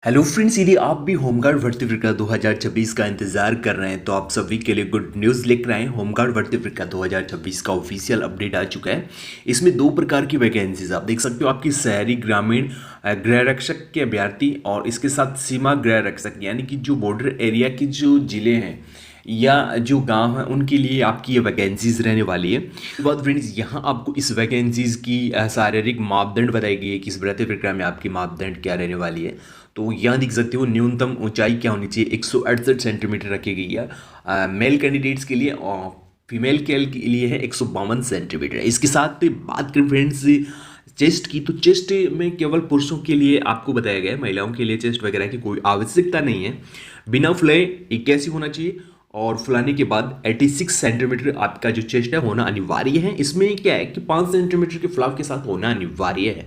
Hello friends, यदि आप भी होमगार्ड भर्ती परीक्षा 2026 का इंतजार कर रहे हैं तो आप सभी के लिए गुड न्यूज़ लेकर आए हैं। होमगार्ड भर्ती परीक्षा 2026 का ऑफिशियल अपडेट आ चुका है। इसमें दो प्रकार की वैकेंसीज आप देख सकते हो, आपकी शहरी ग्रामीण गृह रक्षक के अभ्यर्थी और इसके साथ सीमा गृह रक्षक यानी कि जो बॉर्डर एरिया के जो जिले हैं या जो गांव हैं उनके लिए आपकी ये वैकेंसीज रहने वाली है। उसके बाद फ्रेंड्स यहाँ आपको इस वैकेंसीज की शारीरिक मापदंड बताई गई है कि इस भर्ती प्रक्रिया में आपकी मापदंड क्या रहने वाली है। तो यहाँ देख सकते हो न्यूनतम ऊंचाई क्या होनी चाहिए, 168 सेंटीमीटर रखी गई है मेल कैंडिडेट्स के लिए और फीमेल के लिए है 152 सेंटीमीटर। इसके साथ बात करें फ्रेंड्स चेस्ट की, तो चेस्ट में केवल पुरुषों के लिए आपको बताया गया है, महिलाओं के लिए चेस्ट वगैरह की कोई आवश्यकता नहीं है। बिना फुलाए 81 होना चाहिए और फुलाने के बाद 86 सेंटीमीटर आपका जो चेस्ट है होना अनिवार्य है। इसमें क्या है कि 5 सेंटीमीटर के फुलाव के साथ होना अनिवार्य है।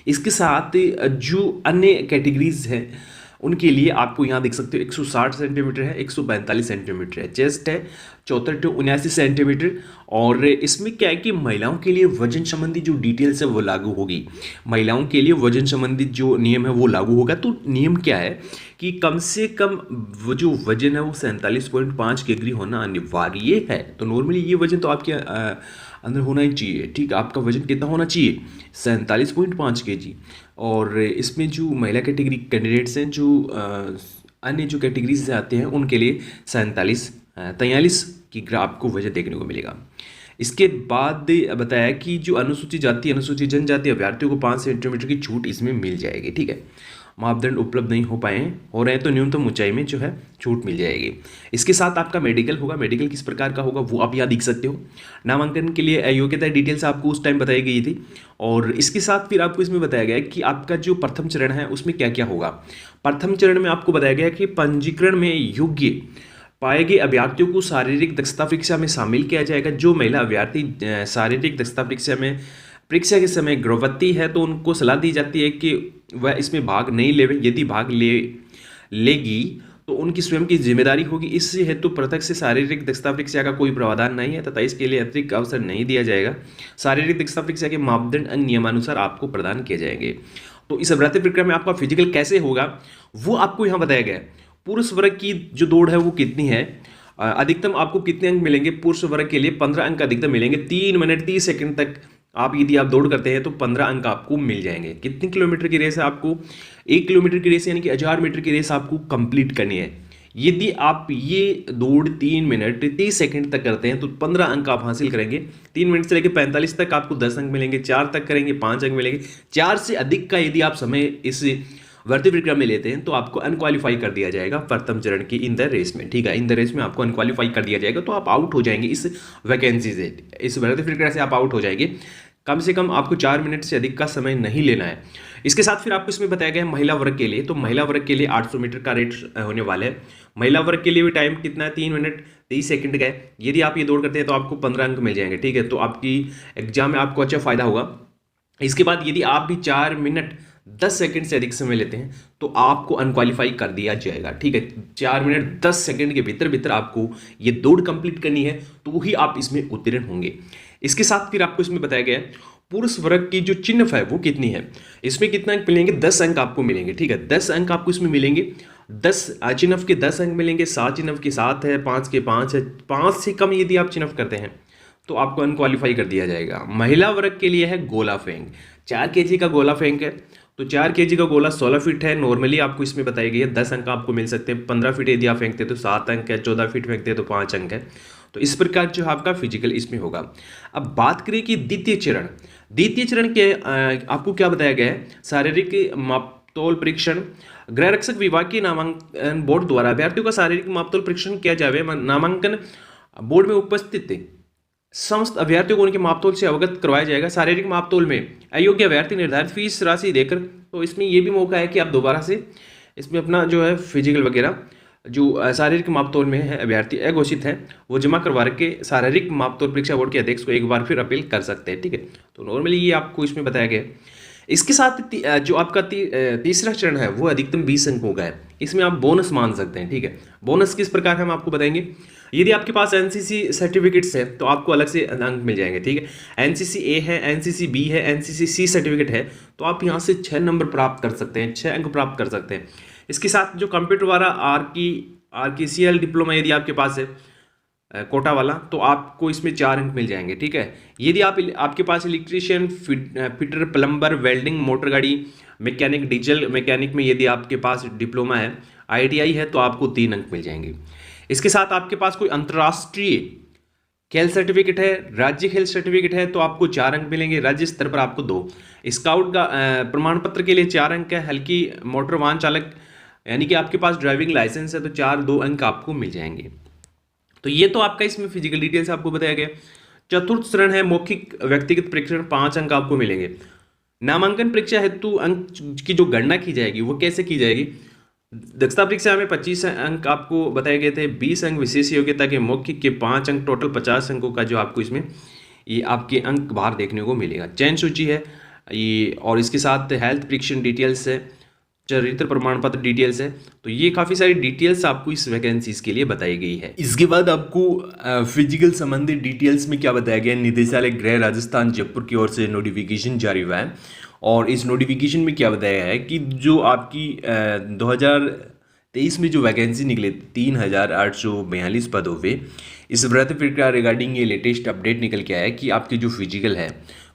इसके साथ जो अन्य कैटेगरीज हैं उनके लिए आपको यहाँ देख सकते हो 160 सेंटीमीटर है, 145 सेंटीमीटर है चेस्ट है, 74 to 79 सेंटीमीटर। और इसमें क्या है कि महिलाओं के लिए वजन संबंधी जो डिटेल्स है वो लागू होगी। महिलाओं के लिए वजन संबंधित जो नियम है वो लागू होगा। तो नियम क्या है कि कम से कम वो जो वजन है वो 47.5 केजी होना अनिवार्य है। तो नॉर्मली ये वजन तो आपके अंदर होना ही चाहिए। ठीक है, आपका वजन कितना होना चाहिए, 47.5 केजी। और इसमें जो महिला कैटेगरी कैंडिडेट्स हैं, जो अन्य जो कैटेगरीज से आते हैं उनके लिए 43 की आपको वजन देखने को मिलेगा। इसके बाद बताया कि जो अनुसूचित जाति अनुसूचित जनजाति अभ्यर्थियों को 5 सेंटीमीटर की छूट इसमें मिल जाएगी। ठीक है, मापदंड उपलब्ध नहीं हो रहे हैं तो न्यूनतम ऊंचाई में जो है छूट मिल जाएगी। इसके साथ आपका मेडिकल होगा। मेडिकल किस प्रकार का होगा वो आप यहाँ देख सकते हो। नामांकन के लिए योग्यता डिटेल्स आपको उस टाइम बताई गई थी। और इसके साथ फिर आपको इसमें बताया गया कि आपका जो प्रथम चरण है उसमें क्या क्या होगा। प्रथम चरण में आपको बताया गया कि पंजीकरण में योग्य पाए गए अभ्यर्थियों को शारीरिक दक्षता परीक्षा में शामिल किया जाएगा। जो महिला अभ्यर्थी शारीरिक दक्षता परीक्षा के समय गर्भवती है तो उनको सलाह दी जाती है कि वह इसमें भाग नहीं लेवे। यदि भाग लेगी तो उनकी स्वयं की जिम्मेदारी होगी। इस हेतु पृथक से शारीरिक दक्षता परीक्षा का कोई प्रावधान नहीं है तथा इसके लिए अतिरिक्त अवसर नहीं दिया जाएगा। शारीरिक दक्षता परीक्षा के मापदंड अन्य नियमानुसार आपको प्रदान किए जाएंगे। तो इस भर्ती प्रक्रिया में आपका फिजिकल कैसे होगा वो आपको यहाँ बताया गया है। पुरुष वर्ग की जो दौड़ है वो कितनी है, अधिकतम आपको कितने अंक मिलेंगे। पुरुष वर्ग के लिए 15 अंक अधिकतम मिलेंगे। 3 मिनट 30 सेकंड तक आप यदि आप दौड़ करते हैं तो 15 अंक आपको मिल जाएंगे। कितने किलोमीटर की रेस है, आपको 1 किलोमीटर की रेस यानी कि 1000 मीटर की रेस आपको कंप्लीट करनी है। यदि आप ये दौड़ 3 मिनट 30 सेकंड तक करते हैं तो 15 अंक आप हासिल करेंगे। 3 मिनट से लेकर 45 तक आपको 10 अंक मिलेंगे। 4 तक करेंगे 5 अंक मिलेंगे। 4 से अधिक का यदि आप समय इस भर्ती प्रक्रिया में लेते हैं तो आपको अनक्वालिफाई कर दिया जाएगा प्रथम चरण की इन द रेस में। ठीक है, इन द रेस में आपको अनक्वालिफाई कर दिया जाएगा तो आप आउट हो जाएंगे इस वैकेंसी से। इस भर्ती प्रक्रिया से आप आउट हो जाएंगे। कम से कम आपको 4 मिनट से अधिक का समय नहीं लेना है। इसके साथ फिर आपको इसमें बताया गया है महिला वर्ग के लिए। तो महिला वर्ग के लिए 800 मीटर का रेट होने वाला है। महिला वर्ग के लिए भी टाइम कितना है, 3 मिनट 30 सेकंड का है। यदि आप ये दौड़ करते हैं तो आपको 15 अंक मिल जाएंगे। ठीक है, तो आपकी एग्जाम में आपको अच्छा फायदा होगा। इसके बाद यदि आप भी 4 मिनट 10 सेकंड से अधिक समय लेते हैं तो आपको अनक्वालिफाई कर दिया जाएगा। ठीक है, 4 मिनट 10 सेकंड के भीतर भीतर आपको ये दौड़ कंप्लीट करनी है तो ही आप इसमें उत्तीर्ण होंगे। इसके साथ फिर आपको इसमें बताया गया है पुरुष वर्ग की जो चिन्ह है वो कितनी है। इसमें कितना अंक मिलेंगे, 10 अंक आपको मिलेंगे। ठीक है, 10 अंक आपको इसमें मिलेंगे। 10 चिन्ह के 10 अंक मिलेंगे। 7 चिन्ह के 7 है, 5 के 5 है। 5 से कम यदि आप चिन्ह करते हैं तो आपको अनक्वालिफाई कर दिया जाएगा। महिला वर्ग के लिए है गोला फेंक। 4 केजी का गोला फेंक है तो 4 केजी का गोला 16 फीट है। नॉर्मली आपको इसमें बताई गई है 10 अंक आपको मिल सकते हैं। 15 फीट यदि आप फेंकते हैं तो 7 अंक है। 14 फीट फेंकते हैं तो 5 अंक है। तो इस प्रकार जो आपका फिजिकल इसमें होगा। अब बात करें कि द्वितीय चरण के आपको क्या बताया गया है। शारीरिक मापतोल परीक्षण गृह रक्षक विभाग के नामांकन बोर्ड द्वारा अभ्यर्थियों का शारीरिक मापतोल परीक्षण किया जाए। नामांकन बोर्ड में उपस्थित समस्त अभ्यर्थियों को उनके मापतोल से अवगत करवाया जाएगा। शारीरिक मापतोल में अयोग्य अभ्यर्थी निर्धारित फीस राशि देकर, तो इसमें यह भी मौका है कि आप दोबारा से इसमें अपना जो है फिजिकल वगैरह जो शारीरिक मापतोल में है अभ्यर्थी अघोषित है वो जमा करवा के शारीरिक मापतोल परीक्षा बोर्ड के अध्यक्ष को एक बार फिर अपील कर सकते हैं। ठीक है, तो नॉर्मली ये आपको इसमें बताया गया है। इसके साथ जो आपका तीसरा चरण है वो अधिकतम 20 अंकों का है। इसमें आप बोनस मान सकते हैं। ठीक है, बोनस किस प्रकार है हम आपको बताएंगे। यदि आपके पास एनसीसी सर्टिफिकेट्स है तो आपको अलग से अंक मिल जाएंगे। ठीक है, एनसीसी ए है, एनसीसी बी है, एनसीसी सी सर्टिफिकेट है तो आप यहाँ से 6 नंबर प्राप्त कर सकते हैं, 6 अंक प्राप्त कर सकते हैं। इसके साथ जो कंप्यूटर वाला RKCL डिप्लोमा यदि आपके पास है कोटा वाला, तो आपको इसमें 4 अंक मिल जाएंगे, ठीक है। यदि आपके पास electrician, fitter, plumber, welding, motor गाड़ी मैकेनिक, डीजल मैकेनिक में यदि आपके पास डिप्लोमा है, ITI है, तो आपको 3 अंक मिल जाएंगे। इसके साथ आपके पास कोई अंतर्राष्ट्रीय खेल सर्टिफिकेट है, राज्य खेल सर्टिफिकेट है, तो आपको 4 अंक मिलेंगे। राज्य स्तर पर आपको 2। स्काउट का प्रमाण पत्र के लिए 4 अंक है। हल्की मोटर वाहन चालक यानी कि आपके पास ड्राइविंग लाइसेंस है, तो 2 अंक आपको मिल जाएंगे। तो ये तो आपका इसमें फिजिकल डिटेल्स आपको बताया गया। चतुर्थ चरण है मौखिक व्यक्तिगत परीक्षण, 5 अंक आपको मिलेंगे। नामांकन परीक्षा हेतु अंक की जो गणना की जाएगी वो कैसे की जाएगी? दक्षता परीक्षा में 25 अंक आपको बताए गए थे, 20 अंक विशेष योग्यता के, मौखिक के 5 अंक, टोटल 50 अंकों का जो आपको इसमें ये आपके अंक बाहर देखने को मिलेगा। चयन सूची है ये, और इसके साथ हेल्थ परीक्षण डिटेल्स है, चरित्र प्रमाण पत्र डिटेल्स है। तो ये काफ़ी सारी डिटेल्स आपको इस वैकेंसीज के लिए बताई गई है। इसके बाद आपको फिजिकल संबंधित डिटेल्स में क्या बताया गया? निदेशालय गृह राजस्थान जयपुर की ओर से नोटिफिकेशन जारी हुआ है, और इस नोटिफिकेशन में क्या बताया है कि जो आपकी 2023 में जो वैकेंसी निकले 3842 पदों पे, इस भर्ती प्रक्रिया रिगार्डिंग ये लेटेस्ट अपडेट निकल के आया है कि आपके जो फिजिकल है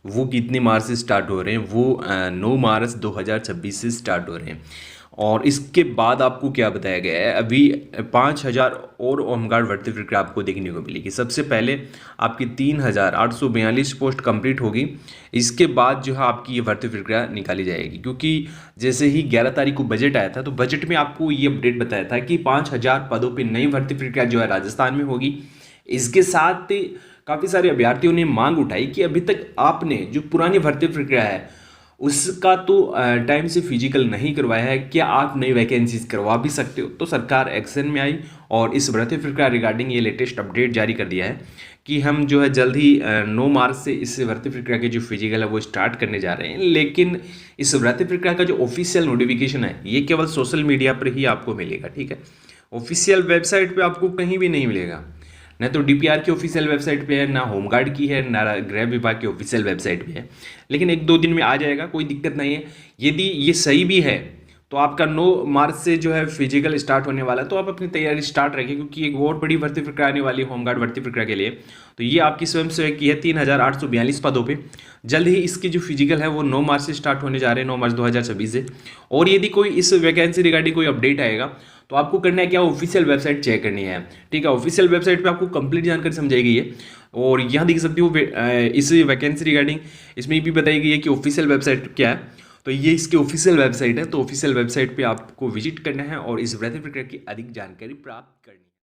वो कितने मार्च से स्टार्ट हो रहे हैं? वो 9 मार्च 2026 से स्टार्ट हो रहे हैं। और इसके बाद आपको क्या बताया गया है, अभी 5000 और होमगार्ड भर्ती प्रक्रिया आपको देखने को मिलेगी। सबसे पहले आपकी 3842 पोस्ट कंप्लीट होगी, इसके बाद जो है आपकी ये भर्ती प्रक्रिया निकाली जाएगी। क्योंकि जैसे ही 11 तारीख को बजट आया था, तो बजट में आपको ये अपडेट बताया था कि 5000 पदों पर नई भर्ती प्रक्रिया जो है राजस्थान में होगी। इसके साथ काफ़ी सारे अभ्यर्थियों ने मांग उठाई कि अभी तक आपने जो पुरानी भर्ती प्रक्रिया है उसका तो टाइम से फिजिकल नहीं करवाया है, क्या आप नई वैकेंसीज करवा भी सकते हो? तो सरकार एक्शन में आई और इस भर्ती प्रक्रिया रिगार्डिंग ये लेटेस्ट अपडेट जारी कर दिया है कि हम जो है जल्द ही 9 मार्च से इस भर्ती प्रक्रिया के जो फिजिकल है वो स्टार्ट करने जा रहे हैं। लेकिन इस भर्ती प्रक्रिया का जो ऑफिशियल नोटिफिकेशन है ये केवल सोशल मीडिया पर ही आपको मिलेगा, ठीक है। ऑफिशियल वेबसाइट पर आपको कहीं भी नहीं मिलेगा, न तो DPR की ऑफिशियल वेबसाइट पे है, ना होमगार्ड की है, ना गृह विभाग की ऑफिशियल वेबसाइट पे है। लेकिन 1-2 दिन में आ जाएगा, कोई दिक्कत नहीं है। यदि ये सही भी है तो आपका 9 मार्च से जो है फिजिकल स्टार्ट होने वाला है, तो आप अपनी तैयारी स्टार्ट रखें, क्योंकि एक बहुत बड़ी भर्ती प्रक्रिया आने वाली है होमगार्ड भर्ती प्रक्रिया के लिए। तो ये आपकी स्वयं सेवक की है 3842 पदों पे। जल्द ही इसकी जो फिजिकल है वो 9 मार्च से स्टार्ट होने जा रहे हैं, 9 मार्च 2026 से। और यदि कोई इस वैकेंसी रिगार्डिंग कोई अपडेट आएगा तो आपको करना है क्या, ऑफिशियल वेबसाइट चेक करनी है, ठीक है। ऑफिशियल वेबसाइट पे आपको कंप्लीट जानकारी समझाई गई है, और यहाँ देख सकते हो इस वैकेंसी रिगार्डिंग इसमें भी बताई गई है कि ऑफिशियल वेबसाइट क्या है। तो ये इसकी ऑफिशियल वेबसाइट है, तो ऑफिशियल वेबसाइट पे आपको विजिट करना है और इस भर्ती प्रक्रिया की अधिक जानकारी प्राप्त करनी है।